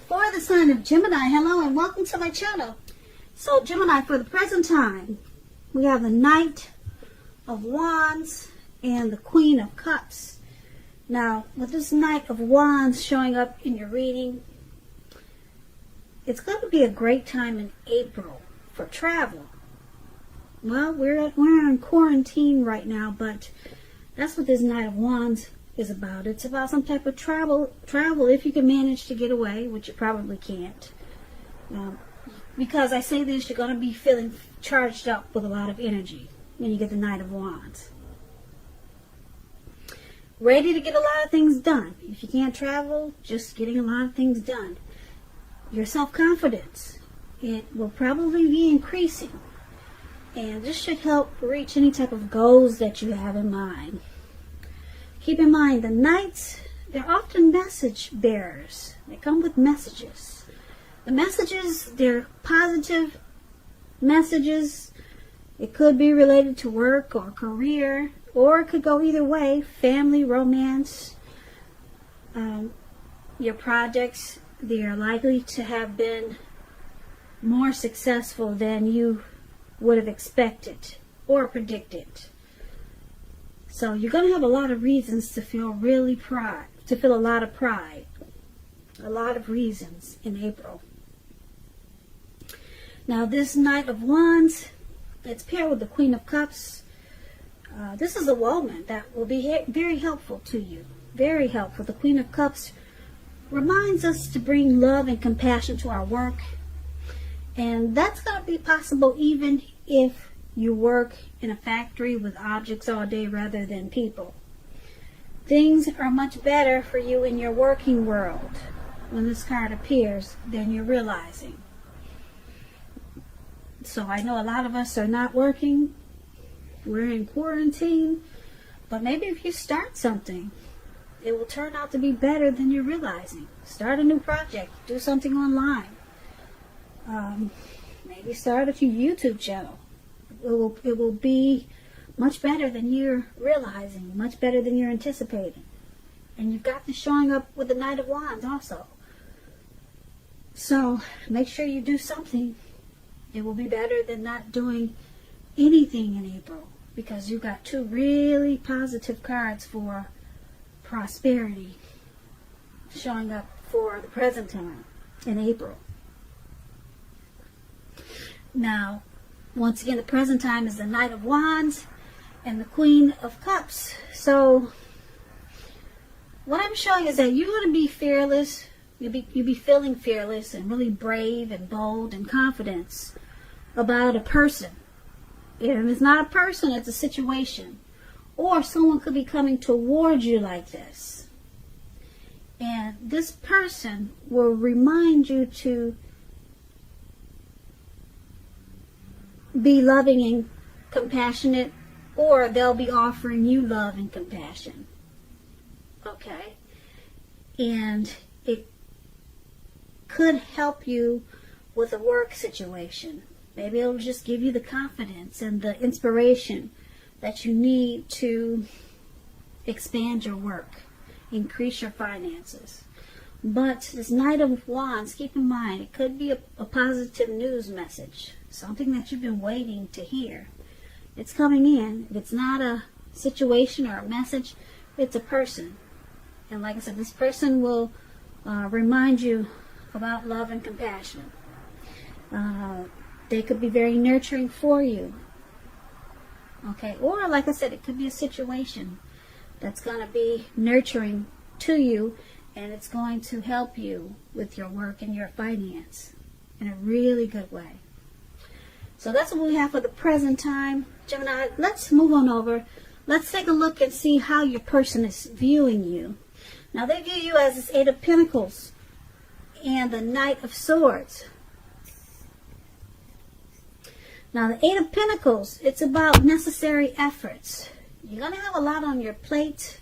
For the sign of Gemini, hello and welcome to my channel. So Gemini, for the present time, we have the Knight of Wands and the Queen of Cups. Now, with this Knight of Wands showing up in your reading, it's going to be a great time in April for travel. Well, we're in quarantine right now, but that's what this Knight of Wands is about. It's about some type of travel if you can manage to get away, which you probably can't. Because I say this, you're going to be feeling charged up with a lot of energy when you get the Knight of Wands. Ready to get a lot of things done. If you can't travel, just getting a lot of things done. Your self-confidence, it will probably be increasing. And this should help reach any type of goals that you have in mind. Keep in mind, the Knights, they're often message bearers. They come with messages. The messages, they're positive messages. It could be related to work or career, or it could go either way. Family, romance, your projects, they are likely to have been more successful than you would have expected or predicted. So you're going to have a lot of reasons to feel a lot of pride. A lot of reasons in April. Now this Knight of Wands, it's paired with the Queen of Cups. This is a woman that will be very helpful to you. Very helpful. The Queen of Cups reminds us to bring love and compassion to our work. And that's going to be possible even if you work in a factory with objects all day rather than people. Things are much better for you in your working world when this card appears than you're realizing. So I know a lot of us are not working. We're in quarantine. But maybe if you start something, it will turn out to be better than you're realizing. Start a new project. Do something online. Maybe start a YouTube channel. It will be much better than you're realizing, much better than you're anticipating. And you've got this showing up with the Knight of Wands also. So make sure you do something. It will be better than not doing anything in April, because you've got two really positive cards for prosperity showing up for the present time in April. Now, once again, the present time is the Knight of Wands and the Queen of Cups. So, what I'm showing is that you're going to be fearless. You'll be feeling fearless and really brave and bold and confident about a person. If it's not a person, it's a situation. Or someone could be coming towards you like this. And this person will remind you to be loving and compassionate, or they'll be offering you love and compassion. Okay? And it could help you with a work situation. Maybe it'll just give you the confidence and the inspiration that you need to expand your work, increase your finances. But this Knight of Wands, keep in mind, it could be a positive news message, something that you've been waiting to hear. It's coming in. If it's not a situation or a message, it's a person. And like I said, this person will remind you about love and compassion. They could be very nurturing for you. Okay, or like I said, it could be a situation that's going to be nurturing to you, and it's going to help you with your work and your finance in a really good way. So that's what we have for the present time. Gemini, let's move on over. Let's take a look and see how your person is viewing you. Now, they view you as this Eight of Pentacles and the Knight of Swords. Now, the Eight of Pentacles, it's about necessary efforts. You're going to have a lot on your plate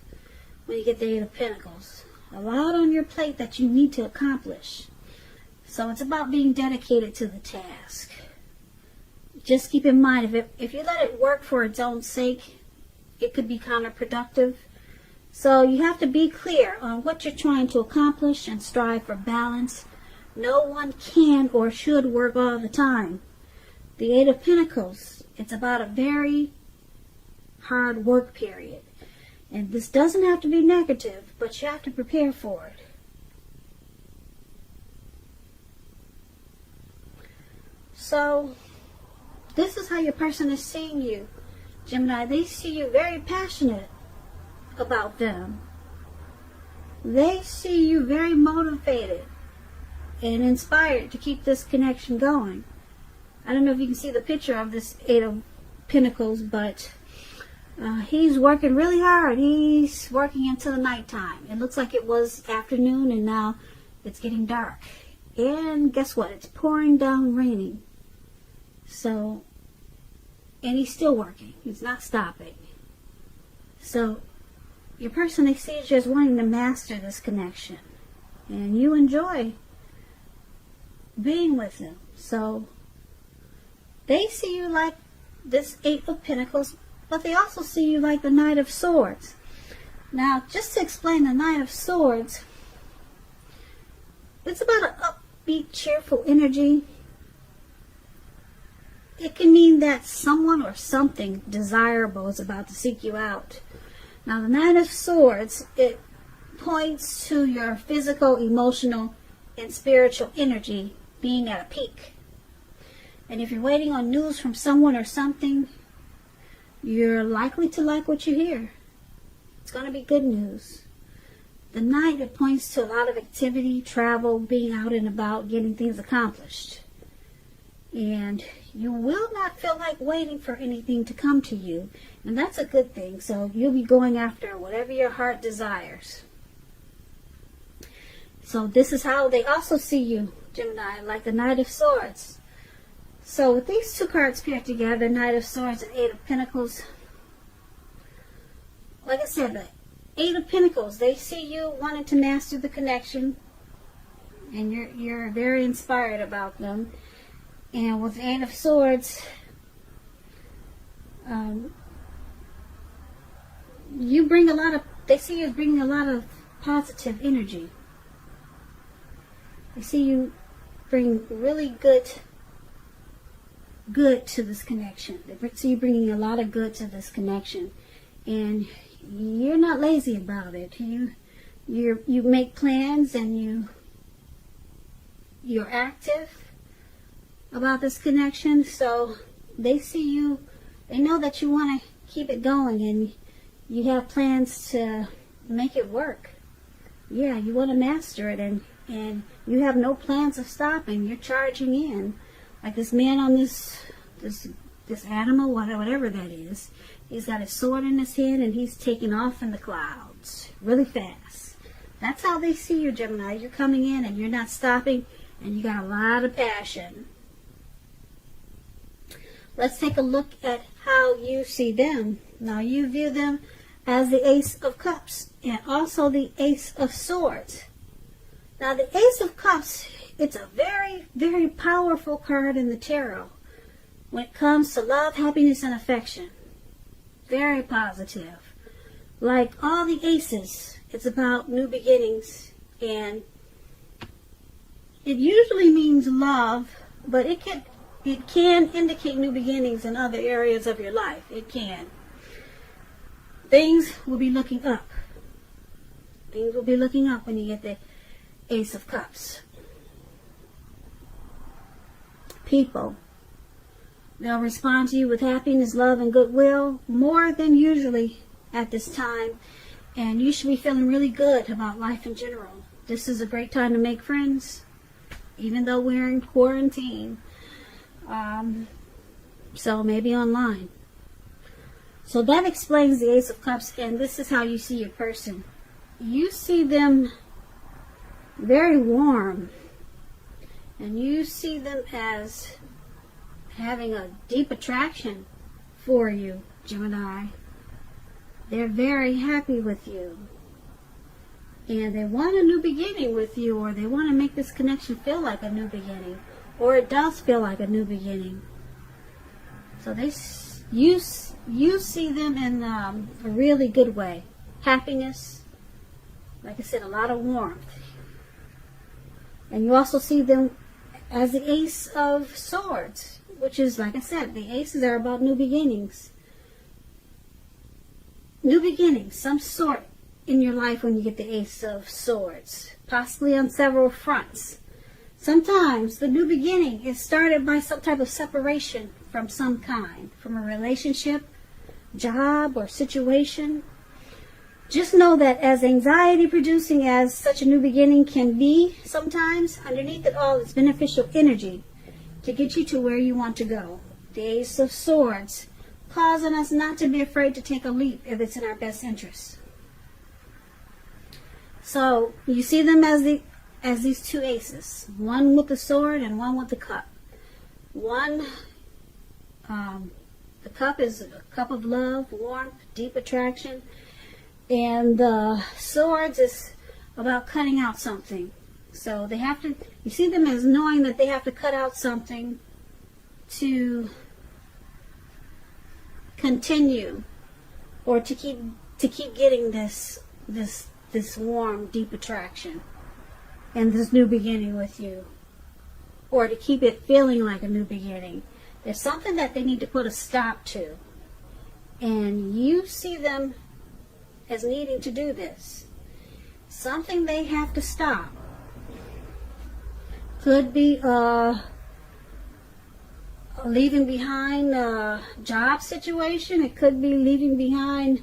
when you get the Eight of Pentacles. A lot on your plate that you need to accomplish. So it's about being dedicated to the task. Just keep in mind, if you let it work for its own sake, it could be counterproductive. So you have to be clear on what you're trying to accomplish and strive for balance No one can or should work all the time. The Eight of Pentacles, it's about a very hard work period. And this doesn't have to be negative, but you have to prepare for it. So, this is how your person is seeing you, Gemini. They see you very passionate about them. They see you very motivated and inspired to keep this connection going. I don't know if you can see the picture of this Eight of Pentacles, but he's working really hard. He's working into the nighttime. It looks like it was afternoon and now it's getting dark. And guess what? It's pouring down raining. So, and he's still working. He's not stopping. So, your person, they see is just wanting to master this connection. And you enjoy being with them. So, they see you like this Eight of Pentacles, but they also see you like the Knight of Swords. Now, just to explain the Knight of Swords, it's about an upbeat, cheerful energy. It can mean that someone or something desirable is about to seek you out. Now, the Knight of Swords, it points to your physical, emotional, and spiritual energy being at a peak. And if you're waiting on news from someone or something, you're likely to like what you hear. It's going to be good news. The Knight, it points to a lot of activity, travel, being out and about, getting things accomplished. And you will not feel like waiting for anything to come to you. And that's a good thing. So you'll be going after whatever your heart desires. So this is how they also see you, Gemini, like the Knight of Swords. So with these two cards paired together, Knight of Swords and Eight of Pentacles, like I said, the Eight of Pentacles, they see you wanting to master the connection. And you're very inspired about them. And with the Eight of Swords, you bring a lot of, they see you bringing a lot of positive energy. They see you bring really good to this connection. They see you bringing a lot of good to this connection. And you're not lazy about it. You make plans and you're active about this connection. So they see you, they know that you want to keep it going and you have plans to make it work. Yeah, you want to master it and you have no plans of stopping. You're charging in. Like this man on this animal, whatever that is, he's got his sword in his hand and he's taking off in the clouds really fast. That's how they see you, Gemini. You're coming in and you're not stopping and you got a lot of passion. Let's take a look at how you see them. Now you view them as the Ace of Cups and also the Ace of Swords. Now the Ace of Cups, it's a very, very powerful card in the tarot when it comes to love, happiness, and affection. Very positive. Like all the aces, it's about new beginnings, and it usually means love, but it can indicate new beginnings in other areas of your life. It can. Things will be looking up. Things will be looking up when you get the Ace of Cups. People, they'll respond to you with happiness, love, and goodwill more than usually at this time. And you should be feeling really good about life in general. This is a great time to make friends, even though we're in quarantine. So maybe online. So that explains the Ace of Cups, and this is how you see your person. You see them very warm, and you see them as having a deep attraction for you, Gemini. They're very happy with you, and they want a new beginning with you, or they want to make this connection feel like a new beginning, or it does feel like a new beginning. So you see them in a really good way. Happiness, like I said, a lot of warmth. And you also see them as the Ace of Swords, which is, like I said, the aces are about new beginnings. New beginnings, some sort in your life when you get the Ace of Swords, possibly on several fronts. Sometimes the new beginning is started by some type of separation from some kind, from a relationship, job, or situation. Just know that as anxiety producing as such a new beginning can be sometimes, underneath it all is beneficial energy to get you to where you want to go. The Ace of Swords, causing us not to be afraid to take a leap if it's in our best interest. So you see them as these two aces, one with the sword and one with the cup. The cup is a cup of love, warmth, deep attraction, and the swords is about cutting out something. So they have to, you see them as knowing that they have to cut out something to continue, or to keep getting this warm, deep attraction and this new beginning with you, or to keep it feeling like a new beginning. There's something that they need to put a stop to, and you see them as needing to do this. Something they have to stop. Could be leaving behind a job situation. It could be leaving behind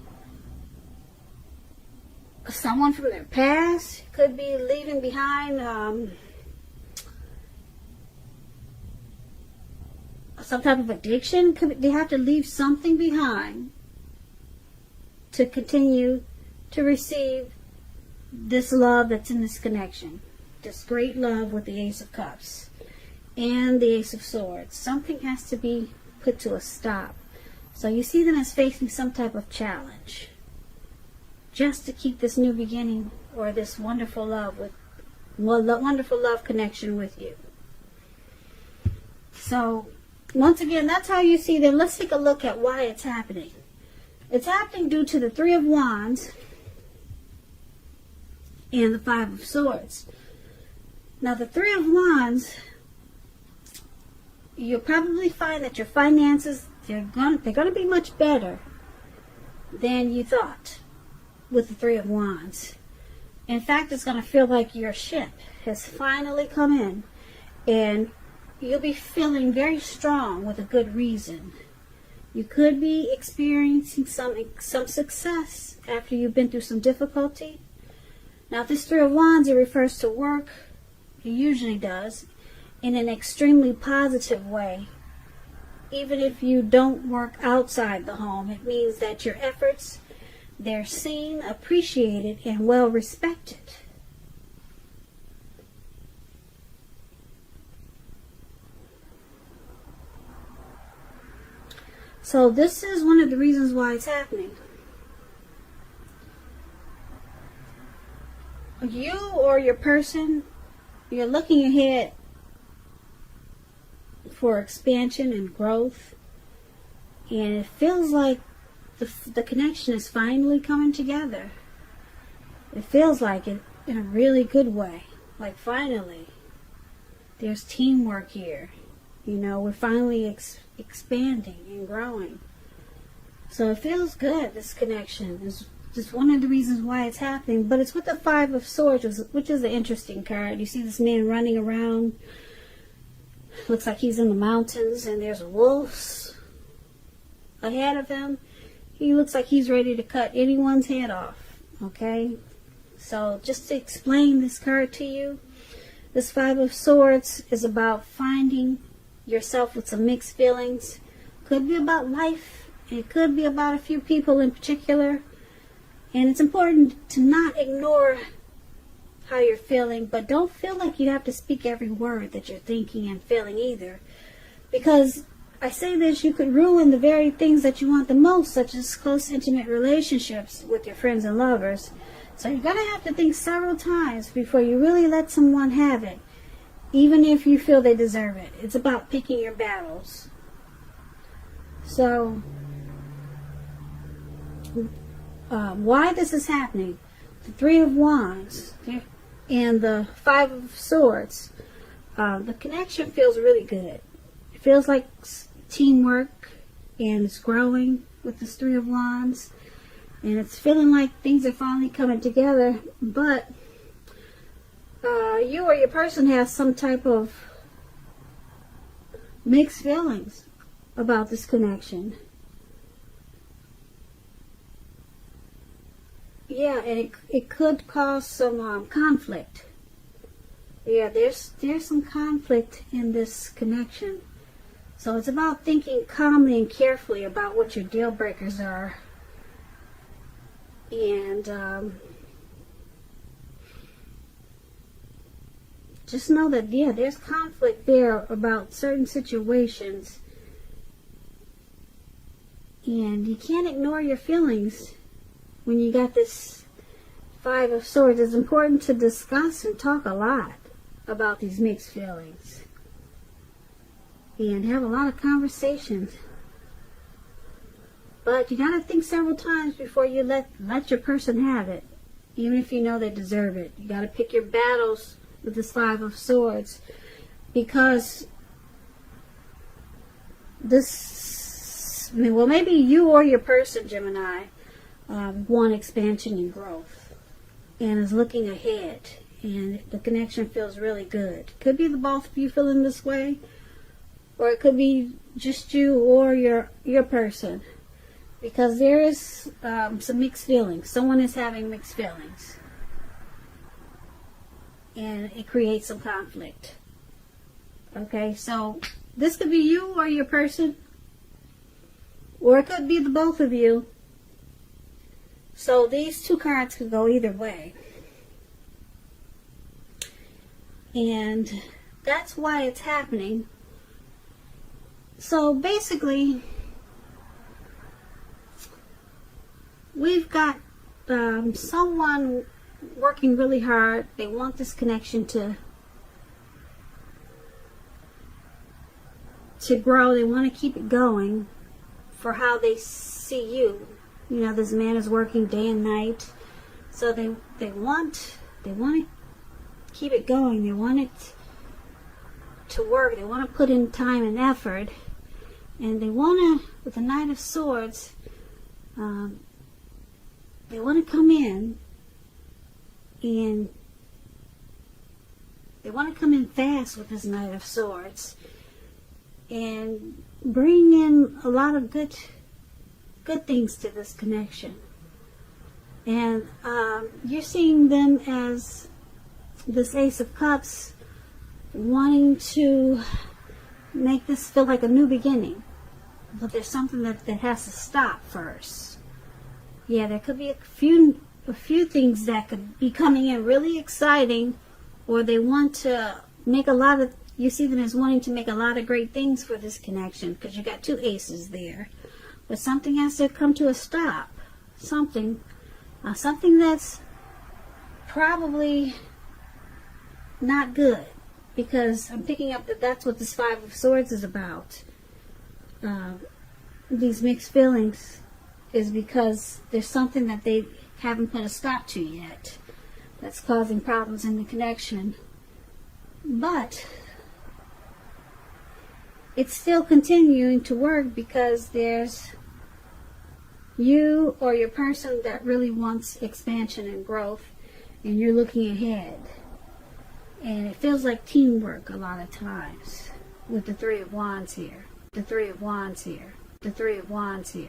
someone from their past. It could be leaving behind some type of addiction. They have to leave something behind to continue to receive this love that's in this connection. This great love with the Ace of Cups and the Ace of Swords. Something has to be put to a stop. So you see them as facing some type of challenge, just to keep this new beginning, or this wonderful love connection with you. So once again, that's how you see them. Let's take a look at why it's happening. It's happening due to the Three of Wands and the Five of Swords. Now the Three of Wands, you'll probably find that your finances, they're going to be much better than you thought with the Three of Wands. In fact, it's going to feel like your ship has finally come in, and you'll be feeling very strong with a good reason. You could be experiencing some success after you've been through some difficulty. Now, this Three of Wands, it refers to work. It usually does, in an extremely positive way. Even if you don't work outside the home, it means that your efforts, they're seen, appreciated, and well respected. So this is one of the reasons why it's happening. You or your person, you're looking ahead for expansion and growth, and it feels like the connection is finally coming together. It feels like it in a really good way. Like finally, there's teamwork here. You know, we're finally expanding and growing. So it feels good, this connection. It's just one of the reasons why it's happening. But it's with the Five of Swords, which is an interesting card. You see this man running around. Looks like he's in the mountains, and there's wolves ahead of him. He looks like he's ready to cut anyone's head off. Okay? So just to explain this card to you, this Five of Swords is about finding yourself with some mixed feelings. Could be about life. It could be about a few people in particular. And it's important to not ignore how you're feeling, but don't feel like you have to speak every word that you're thinking and feeling either. Because I say this, you could ruin the very things that you want the most, such as close, intimate relationships with your friends and lovers. So you're going to have to think several times before you really let someone have it, even if you feel they deserve it. It's about picking your battles. So, why this is happening? The Three of Wands. and the Five of Swords, the connection feels really good. It feels like teamwork, and it's growing with this Three of Wands, and it's feeling like things are finally coming together. But you or your person has some type of mixed feelings about this connection. Yeah, and it could cause some conflict. Yeah, there's some conflict in this connection. So it's about thinking calmly and carefully about what your deal breakers are. And just know that, yeah, there's conflict there about certain situations. And you can't ignore your feelings when you got this Five of Swords. It's important to discuss and talk a lot about these mixed feelings. And have a lot of conversations. But you gotta think several times before you let your person have it. Even if you know they deserve it. You gotta pick your battles with this Five of Swords. Because well, maybe you or your person, Gemini, want expansion and growth. And is looking ahead. And the connection feels really good. Could be the both of you feeling this way. Or it could be just you or your person. Because there is some mixed feelings. Someone is having mixed feelings. And it creates some conflict. Okay, so this could be you or your person. Or it could be the both of you. So these two cards could go either way. And that's why it's happening. So basically, we've got someone working really hard. They want this connection to grow. They want to keep it going for how they see you. You know, this man is working day and night. So they want to keep it going. They want it to work. They want to put in time and effort. And they want to, with the Knight of Swords, they want to come in and they want to come in fast with this Knight of Swords and bring in a lot of good things to this connection. And you're seeing them as this Ace of Cups, wanting to make this feel like a new beginning. But there's something that has to stop first. Yeah, there could be a few things that could be coming in really exciting, or they want to make a lot of, you see them as wanting to make a lot of great things for this connection, because you got two aces there. But something has to come to a stop. Something that's probably not good, because I'm picking up that that's what this Five of Swords is about. These mixed feelings is because there's something that they haven't put a stop to yet that's causing problems in the connection. But it's still continuing to work because there's you or your person that really wants expansion and growth, and you're looking ahead. And it feels like teamwork a lot of times with the Three of Wands here. The Three of Wands here. The Three of Wands here.